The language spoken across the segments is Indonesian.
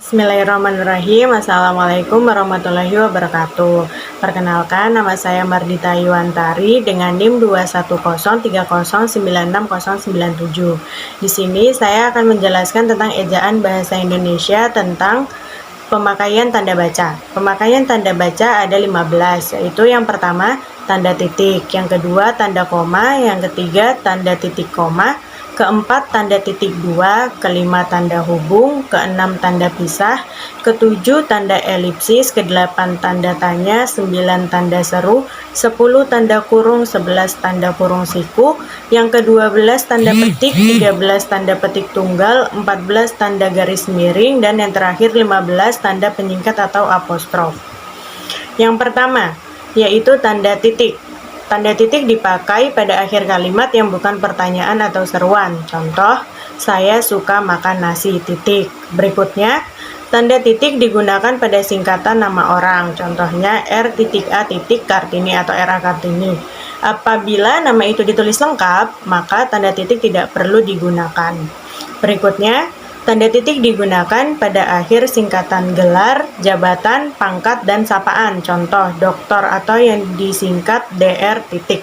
Bismillahirrahmanirrahim. Assalamualaikum warahmatullahi wabarakatuh. Perkenalkan, nama saya Mardita Yuwantari dengan NIM 21030909697. Di sini saya akan menjelaskan tentang ejaan bahasa Indonesia tentang pemakaian tanda baca. Pemakaian tanda baca ada 15, yaitu yang pertama tanda titik, yang kedua tanda koma, yang ketiga tanda titik koma, keempat tanda titik dua, kelima tanda hubung, keenam tanda pisah, ketujuh tanda elipsis, kedelapan tanda tanya, 9 tanda seru, 10 tanda kurung, 11 tanda kurung siku, yang ke-12 tanda petik, 13 tanda petik tunggal, 14 tanda garis miring, dan yang terakhir 15 tanda penyingkat atau apostrof. Yang pertama yaitu tanda titik. Tanda titik dipakai pada akhir kalimat yang bukan pertanyaan atau seruan. Contoh, saya suka makan nasi, titik. Berikutnya, tanda titik digunakan pada singkatan nama orang. Contohnya, R.A. Kartini atau R.A. Kartini. Apabila nama itu ditulis lengkap, maka tanda titik tidak perlu digunakan. Berikutnya, tanda titik digunakan pada akhir singkatan gelar, jabatan, pangkat, dan sapaan. Contoh, doktor atau yang disingkat DR titik.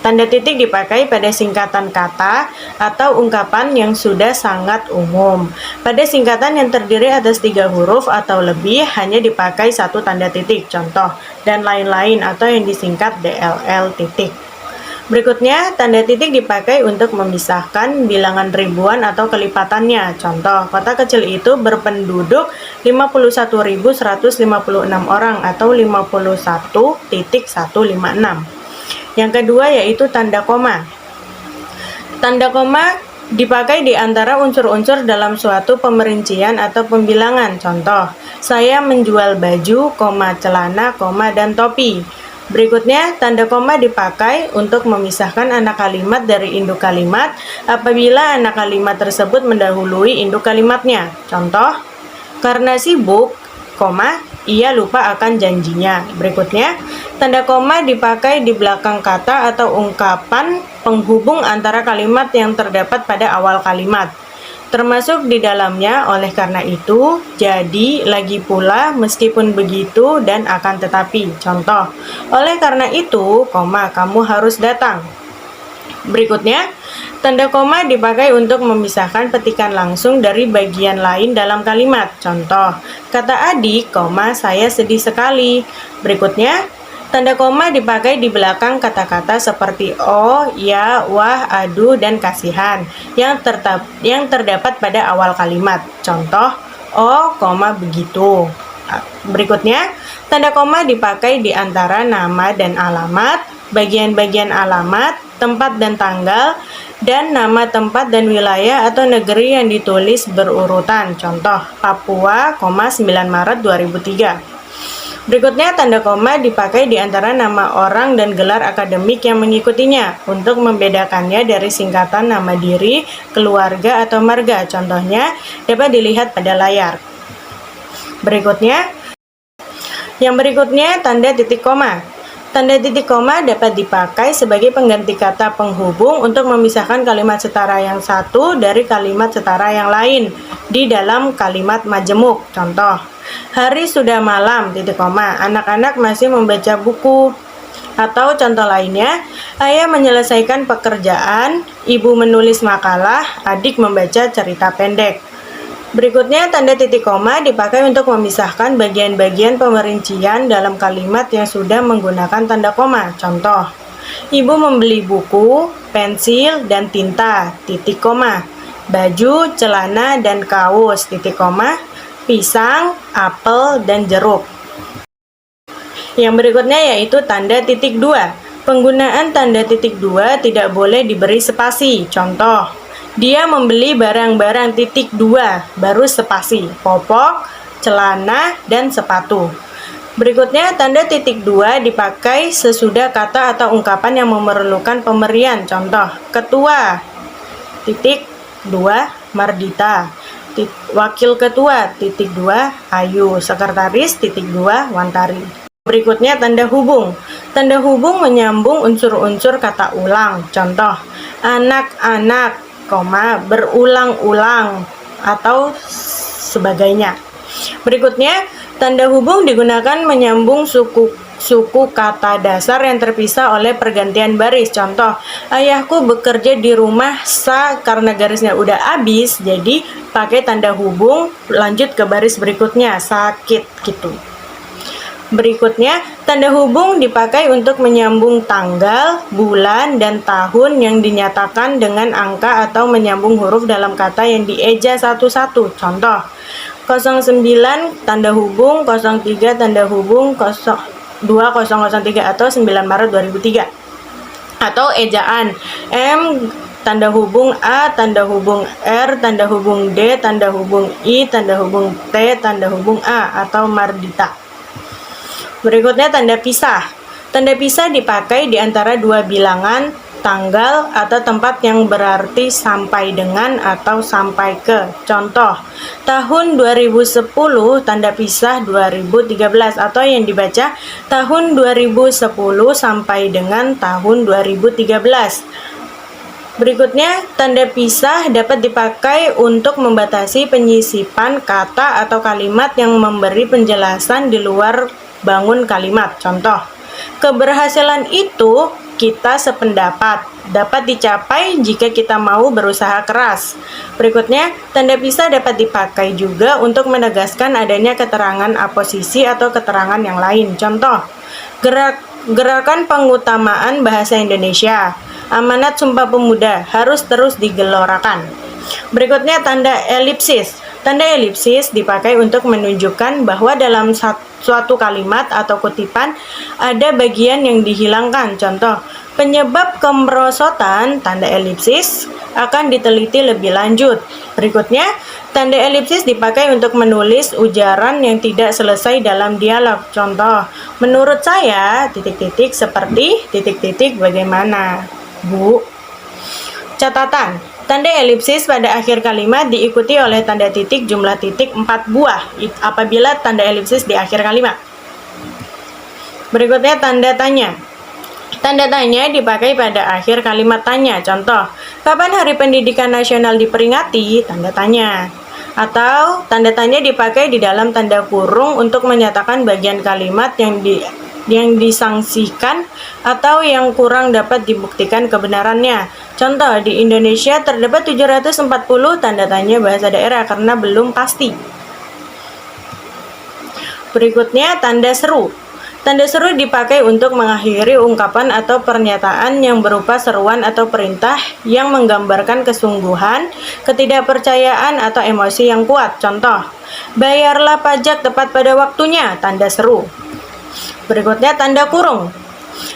Tanda titik dipakai pada singkatan kata atau ungkapan yang sudah sangat umum. Pada singkatan yang terdiri atas 3 huruf atau lebih, hanya dipakai 1 tanda titik. Contoh, dan lain-lain atau yang disingkat DLL titik. Berikutnya, tanda titik dipakai untuk memisahkan bilangan ribuan atau kelipatannya. Contoh, kota kecil itu berpenduduk 51.156 orang atau 51.156. Yang kedua yaitu tanda koma. Tanda koma dipakai di antara unsur-unsur dalam suatu pemerincian atau pembilangan. Contoh, saya menjual baju, celana, dan topi. Berikutnya, tanda koma dipakai untuk memisahkan anak kalimat dari induk kalimat apabila anak kalimat tersebut mendahului induk kalimatnya. Contoh, karena sibuk, ia lupa akan janjinya. Berikutnya, tanda koma dipakai di belakang kata atau ungkapan penghubung antara kalimat yang terdapat pada awal kalimat, termasuk di dalamnya. Oleh karena itu, jadi, lagi pula, meskipun begitu, dan akan tetapi. Contoh, oleh karena itu, kamu harus datang. Berikutnya, tanda koma dipakai untuk memisahkan petikan langsung dari bagian lain dalam kalimat. Contoh, kata adik, saya sedih sekali. Berikutnya, tanda koma dipakai di belakang kata-kata seperti oh, ya, wah, aduh, dan kasihan yang terdapat pada awal kalimat. Contoh, oh, begitu. Berikutnya, tanda koma dipakai di antara nama dan alamat, bagian-bagian alamat, tempat dan tanggal, dan nama tempat dan wilayah atau negeri yang ditulis berurutan. Contoh, Papua, 9 Maret 2003. Berikutnya, tanda koma dipakai di antara nama orang dan gelar akademik yang mengikutinya untuk membedakannya dari singkatan nama diri, keluarga, atau marga. Contohnya dapat dilihat pada layar. Yang berikutnya, tanda titik koma. Tanda titik koma dapat dipakai sebagai pengganti kata penghubung untuk memisahkan kalimat setara yang satu dari kalimat setara yang lain di dalam kalimat majemuk. Contoh, hari sudah malam, anak-anak masih membaca buku. Atau contoh lainnya, ayah menyelesaikan pekerjaan, ibu menulis makalah, adik membaca cerita pendek. Berikutnya, tanda titik koma dipakai untuk memisahkan bagian-bagian pemerincian dalam kalimat yang sudah menggunakan tanda koma. Contoh, ibu membeli buku, pensil, dan tinta, baju, celana, dan kaos, pisang, apel, dan jeruk. Yang berikutnya yaitu tanda titik dua. Penggunaan tanda titik dua tidak boleh diberi spasi. Contoh, dia membeli barang-barang baru spasi, popok, celana, dan sepatu. Berikutnya, tanda titik dua dipakai sesudah kata atau ungkapan yang memerlukan pemberian. Contoh, ketua, Mardita, wakil ketua, Ayu, sekretaris, Wantari. Berikutnya, tanda hubung. Tanda hubung menyambung unsur-unsur kata ulang. Contoh, anak-anak, berulang-ulang, atau sebagainya. Berikutnya, tanda hubung digunakan menyambung suku kata dasar yang terpisah oleh pergantian baris. Contoh, ayahku bekerja di rumah sa, karena garisnya udah habis, jadi pakai tanda hubung lanjut ke baris berikutnya, sakit gitu. Berikutnya, tanda hubung dipakai untuk menyambung tanggal, bulan, dan tahun yang dinyatakan dengan angka atau menyambung huruf dalam kata yang dieja satu-satu. Contoh, 09 tanda hubung 03 tanda hubung 2003 atau 9 Maret 2003. Atau ejaan M tanda hubung A tanda hubung R tanda hubung D tanda hubung I tanda hubung T tanda hubung A atau Mardita. Berikutnya tanda pisah. Tanda pisah dipakai di antara dua bilangan, tanggal, atau tempat yang berarti sampai dengan atau sampai ke. Contoh, tahun 2010 tanda pisah 2013 atau yang dibaca tahun 2010 sampai dengan tahun 2013. Berikutnya, tanda pisah dapat dipakai untuk membatasi penyisipan kata atau kalimat yang memberi penjelasan di luar bangun kalimat. Contoh, keberhasilan itu kita sependapat, dapat dicapai jika kita mau berusaha keras. Berikutnya, tanda pisah dapat dipakai juga untuk menegaskan adanya keterangan aposisi atau keterangan yang lain. Contoh, gerakan pengutamaan bahasa Indonesia, amanat Sumpah Pemuda harus terus digelorakan. Berikutnya, tanda elipsis. Tanda elipsis dipakai untuk menunjukkan bahwa dalam suatu kalimat atau kutipan ada bagian yang dihilangkan. Contoh, penyebab kemerosotan tanda elipsis akan diteliti lebih lanjut. Berikutnya, tanda elipsis dipakai untuk menulis ujaran yang tidak selesai dalam dialog. Contoh, menurut saya titik-titik seperti titik-titik bagaimana, Bu? Catatan. Tanda elipsis pada akhir kalimat diikuti oleh tanda titik jumlah titik 4 buah apabila tanda elipsis di akhir kalimat. Berikutnya tanda tanya. Tanda tanya dipakai pada akhir kalimat tanya. Contoh, kapan Hari Pendidikan Nasional diperingati? Tanda tanya. Atau tanda tanya dipakai di dalam tanda kurung untuk menyatakan bagian kalimat yang disangsikan atau yang kurang dapat dibuktikan kebenarannya. Contoh, di Indonesia terdapat 740 tanda tanya bahasa daerah karena belum pasti. Berikutnya, tanda seru. Tanda seru dipakai untuk mengakhiri ungkapan atau pernyataan yang berupa seruan atau perintah yang menggambarkan kesungguhan, ketidakpercayaan, atau emosi yang kuat. Contoh, bayarlah pajak tepat pada waktunya, tanda seru. Berikutnya, tanda kurung.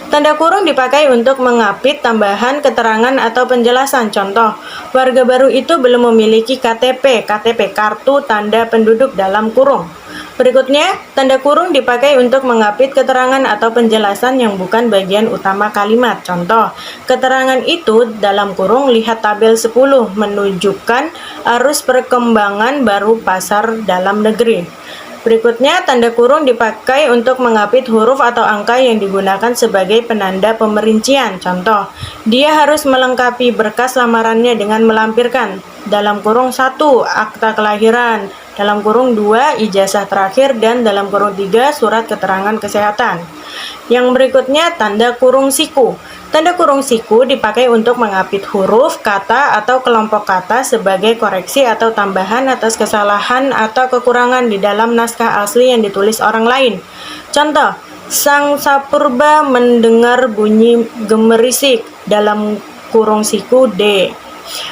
Tanda kurung dipakai untuk mengapit tambahan keterangan atau penjelasan. Contoh, warga baru itu belum memiliki KTP, kartu tanda penduduk dalam kurung. Berikutnya, tanda kurung dipakai untuk mengapit keterangan atau penjelasan yang bukan bagian utama kalimat. Contoh, keterangan itu dalam kurung lihat tabel 10 menunjukkan arus perkembangan baru pasar dalam negeri. Berikutnya, tanda kurung dipakai untuk mengapit huruf atau angka yang digunakan sebagai penanda pemerincian. Contoh, dia harus melengkapi berkas lamarannya dengan melampirkan dalam kurung 1 akta kelahiran, dalam kurung 2 ijazah terakhir, dan dalam kurung 3 surat keterangan kesehatan. Yang berikutnya, tanda kurung siku. Tanda kurung siku dipakai untuk mengapit huruf, kata, atau kelompok kata sebagai koreksi atau tambahan atas kesalahan atau kekurangan di dalam naskah asli yang ditulis orang lain. Contoh, Sang Sapurba mendengar bunyi gemerisik dalam kurung siku D.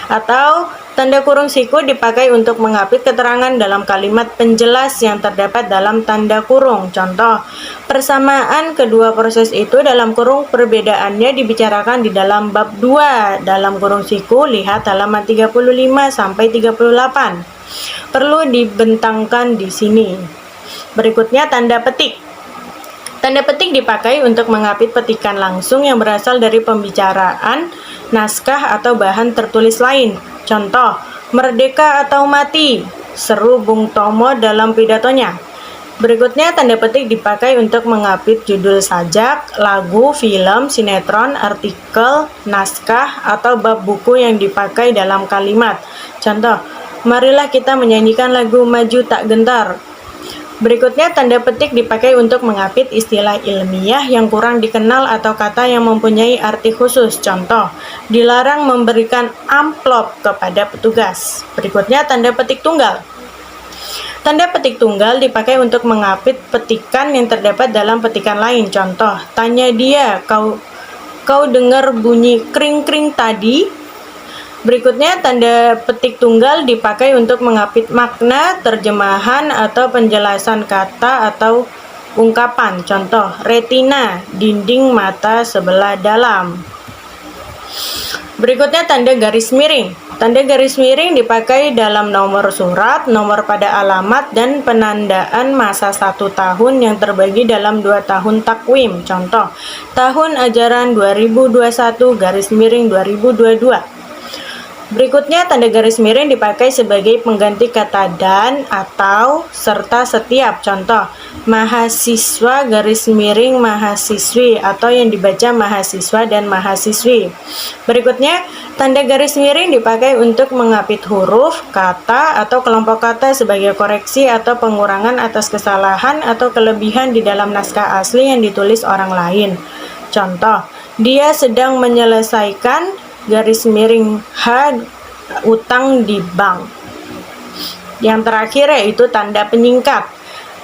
Atau tanda kurung siku dipakai untuk mengapit keterangan dalam kalimat penjelas yang terdapat dalam tanda kurung. Contoh, persamaan kedua proses itu dalam kurung perbedaannya dibicarakan di dalam bab 2 dalam kurung siku, lihat halaman 35 sampai 38. Perlu dibentangkan di sini. Berikutnya tanda petik. Tanda petik dipakai untuk mengapit petikan langsung yang berasal dari pembicaraan, naskah, atau bahan tertulis lain. Contoh, merdeka atau mati, seru Bung Tomo dalam pidatonya. Berikutnya, tanda petik dipakai untuk mengapit judul sajak, lagu, film, sinetron, artikel, naskah, atau bab buku yang dipakai dalam kalimat. Contoh, Marilah kita menyanyikan lagu Maju Tak Gentar. Berikutnya, tanda petik dipakai untuk mengapit istilah ilmiah yang kurang dikenal atau kata yang mempunyai arti khusus. Contoh, dilarang memberikan amplop kepada petugas. Berikutnya, tanda petik tunggal. Tanda petik tunggal dipakai untuk mengapit petikan yang terdapat dalam petikan lain. Contoh, tanya dia, kau dengar bunyi kring-kring tadi? Berikutnya, tanda petik tunggal dipakai untuk mengapit makna, terjemahan, atau penjelasan kata atau ungkapan. Contoh, retina, dinding mata sebelah dalam. Berikutnya, tanda garis miring. Tanda garis miring dipakai dalam nomor surat, nomor pada alamat, dan penandaan masa 1 tahun yang terbagi dalam 2 tahun takwim. Contoh, tahun ajaran 2021 garis miring 2022. Berikutnya, tanda garis miring dipakai sebagai pengganti kata dan, atau, serta setiap. Contoh, mahasiswa garis miring mahasiswi, atau yang dibaca mahasiswa dan mahasiswi. Berikutnya, tanda garis miring dipakai untuk mengapit huruf, kata, atau kelompok kata sebagai koreksi atau pengurangan atas kesalahan atau kelebihan di dalam naskah asli yang ditulis orang lain. Contoh, dia sedang menyelesaikan garis miring H utang di bank. Yang terakhir yaitu tanda penyingkat.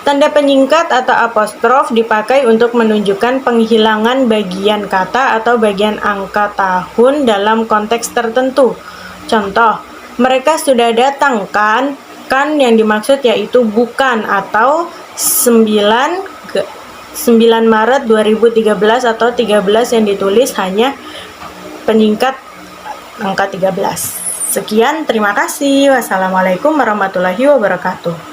Tanda penyingkat atau apostrof dipakai untuk menunjukkan penghilangan bagian kata atau bagian angka tahun dalam konteks tertentu. Contoh, mereka sudah datang kan? Kan yang dimaksud yaitu bukan, atau 9 Maret 2013 atau 13 yang ditulis hanya penyingkat angka 13. Sekian, terima kasih. Wassalamualaikum warahmatullahi wabarakatuh.